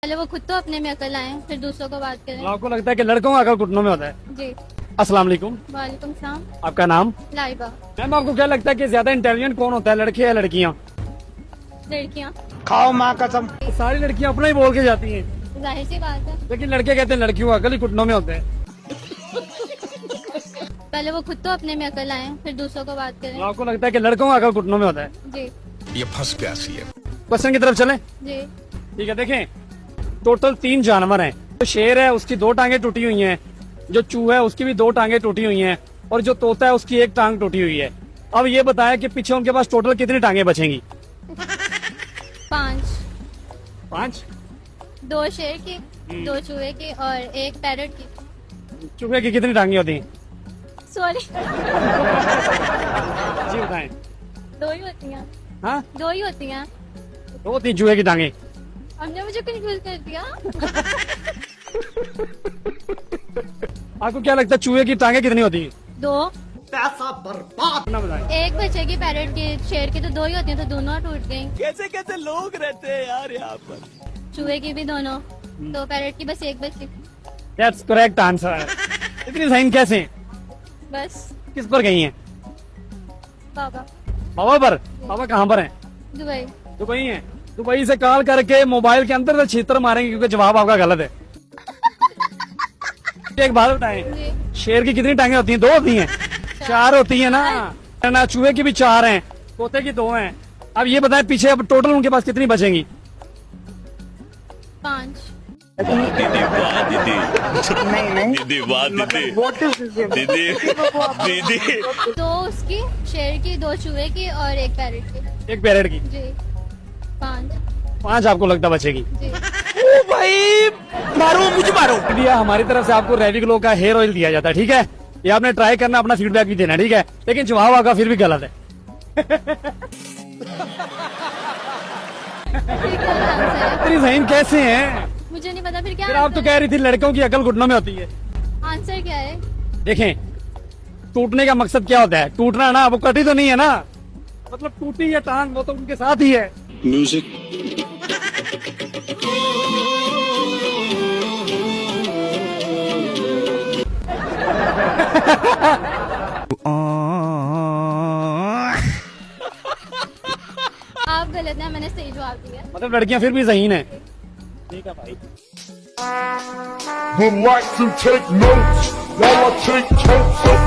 पहले वो खुद तो अपने में अकल आए फिर दूसरों को बात करें। आपको लगता है कि लड़कों का अकल घुटनों में होता है? जी। अस्सलाम वालेकुम। वालेकुम सलाम। आपका नाम? लाइबा। मैम आपको क्या लगता है कि ज्यादा इंटेलिजेंट कौन होता है, लड़के या लड़कियाँ? लड़कियाँ। खाओ माँ कसम। सारी लड़कियाँ अपना ही बोल के जाती हैं, जाहिर सी बात है। लेकिन लड़के कहते हैं लड़कियों का अकल ही घुटनों में होता है। पहले वो खुद तो अपने में अकल आए फिर दूसरों को बात करें। आपको लगता है कि लड़कों का अकल घुटनों में होता है? जी। ये फंस प्यासी है। क्वेश्चन की तरफ चलें? जी। ठीक है, देखें टोटल 3 जानवर हैं। जो शेर है उसकी 2 टांगे टूटी हुई हैं, जो चूहा है उसकी भी 2 टांगे टूटी हुई हैं, और जो तोता है उसकी 1 टांग टूटी हुई है। अब ये बताया कि पीछे उनके पास टोटल कितनी टांगे बचेंगी? 5। 5? 2 शेर की, 2 चूहे की और 1 पैरट की। चूहे की कितनी टांगे होती हैं? सॉरी। जी बताएं। 2 ही होती हैं। हाँ 2 ही होती हैं। 2 थी चूहे की टांगे। हमने मुझे कंफ्यूज कर दिया। आपको क्या लगता है चूहे की टांगे कितनी होती है? 2। पैसा बर्बाद। ना बताएं। 1 बचेगी पैरट की, शेर की तो 2 ही होती हैं तो दोनों टूट गई। कैसे कैसे लोग रहते हैं यार यहाँ पर। चूहे की भी दोनों, तो पैरट की बस 1 बची। That's correct answer. इतनी सही कैसे? बस। किस पर गई हैं? बाबा। बाबा पर? बाबा कहाँ पर हैं? दुबई। दुबई हैं। दुबई से कॉल करके मोबाइल के अंदर से छीतर मारेंगे क्योंकि जवाब आपका गलत है। एक बात बताएं, जी। शेर की कितनी टांगे होती हैं? 2 होती हैं? 4 होती है ना। चूहे की भी 4 हैं, तोते की 2 हैं। अब ये बताएं पीछे अब टोटल उनके पास कितनी बचेंगी? 5। दीदी वाह दीदी, नहीं दीदी वाह दीदी, दीदी दीदी। 2 उसकी, शेर की, 2 चूहे की और 1 पैरट की। 1 पैरेट की। जी। 5। 5 आपको लगता बचेगी? जी। ओ भाई मारो मुझे मारो। दिया हमारी तरफ से आपको रेविग्लो का हेयर ऑयल दिया जाता है, ठीक है? ये आपने ट्राई करना, अपना फीडबैक भी देना, ठीक है? लेकिन जवाब आपका फिर भी गलत है। फिर क्या आंसर है? इतनी सही कैसे हैं? मुझे नहीं पता फिर क्या फिर आप तो आंसर कह रही थी लड़कों की अकल घुटनों में होती है। है? आंसर क्या है? देखें टूटने का मकसद क्या होता है? टूटना ना, वो कटी तो नहीं है ना, मतलब टूटी है टांग वो तो उनके साथ ही है। म्यूजिक। आप गलत हैं, मैंने सही जवाब दिया। मतलब लड़कियां फिर भी ज़हीन है। ठीक है भाई। Would like to take notes while I take totes.